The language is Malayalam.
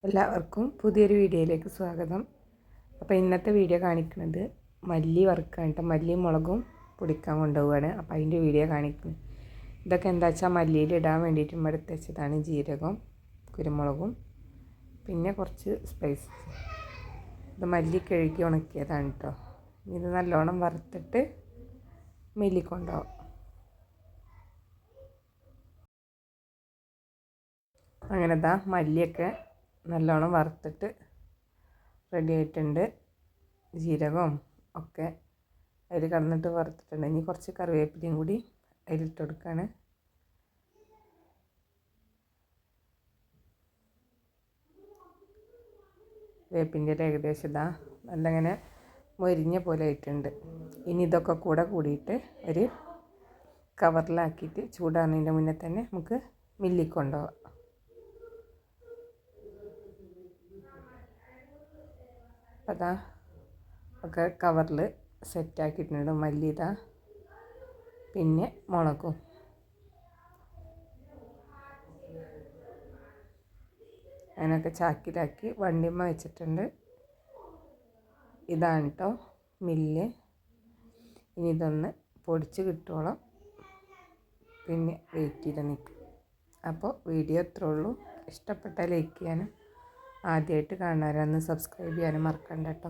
എല്ലാവർക്കും പുതിയൊരു വീഡിയോയിലേക്ക് സ്വാഗതം. അപ്പോൾ ഇന്നത്തെ വീഡിയോ കാണിക്കുന്നത് മല്ലി വറുക്കാൻ കേട്ടോ. മല്ലിയും മുളകും പൊടിക്കാൻ കൊണ്ടുപോവുകയാണ്. അപ്പോൾ അതിൻ്റെ വീഡിയോ കാണിക്കുന്നത്. ഇതൊക്കെ എന്താ വെച്ചാൽ മല്ലിയിൽ ഇടാൻ വേണ്ടിയിട്ട് എടുത്ത് വെച്ചതാണ്. ജീരകം, കുരുമുളകും പിന്നെ കുറച്ച് സ്പൈസ്. ഇത് മല്ലി കഴുകി ഉണക്കിയതാണ് കേട്ടോ. ഇത് നല്ലോണം വറുത്തിട്ട് മില്ലിൽ കൊണ്ടുപോകും. അങ്ങനെ മല്ലിയൊക്കെ നല്ലോണം വറുത്തിട്ട് റെഡി ആയിട്ടുണ്ട്. ജീരകവും ഒക്കെ അതിൽ കിടന്നിട്ട് വറുത്തിട്ടുണ്ട്. ഇനി കുറച്ച് കറിവേപ്പിലയും കൂടി അതിലിട്ട് കൊടുക്കുകയാണ്. വേപ്പിൻ്റെ ഏകദേശം നല്ലങ്ങനെ മൊരിഞ്ഞ പോലെ ആയിട്ടുണ്ട്. ഇനി ഇതൊക്കെ കൂടെ കൂടിയിട്ട് ഒരു കവറിലാക്കിയിട്ട് ചൂടാകുന്നതിൻ്റെ മുന്നേ തന്നെ നമുക്ക് മില്ലിൽ കൊണ്ടുപോകാം. അപ്പോൾ ഒക്കെ കവറിൽ സെറ്റാക്കിയിട്ടുണ്ട്. മല്ലി പിന്നെ മുളകും. അതിനൊക്കെ ചാക്കിലാക്കി വണ്ടിമ്മ വെച്ചിട്ടുണ്ട്. ഇതാണ് കേട്ടോ മില്ല്. ഇനി ഇതൊന്ന് പൊടിച്ച് കിട്ടുവോളം പിന്നെ വെയിറ്റ് ചെയ്ത് നിൽക്കും. അപ്പോൾ വീഡിയോ ഇത്രേ ഉള്ളൂ. ഇഷ്ടപ്പെട്ടാൽ ലൈക്ക് ചെയ്യാനും ആദ്യമായിട്ട് കാണുന്നവരൊന്ന് സബ്സ്ക്രൈബ് ചെയ്യാനും മറക്കണ്ട കേട്ടോ.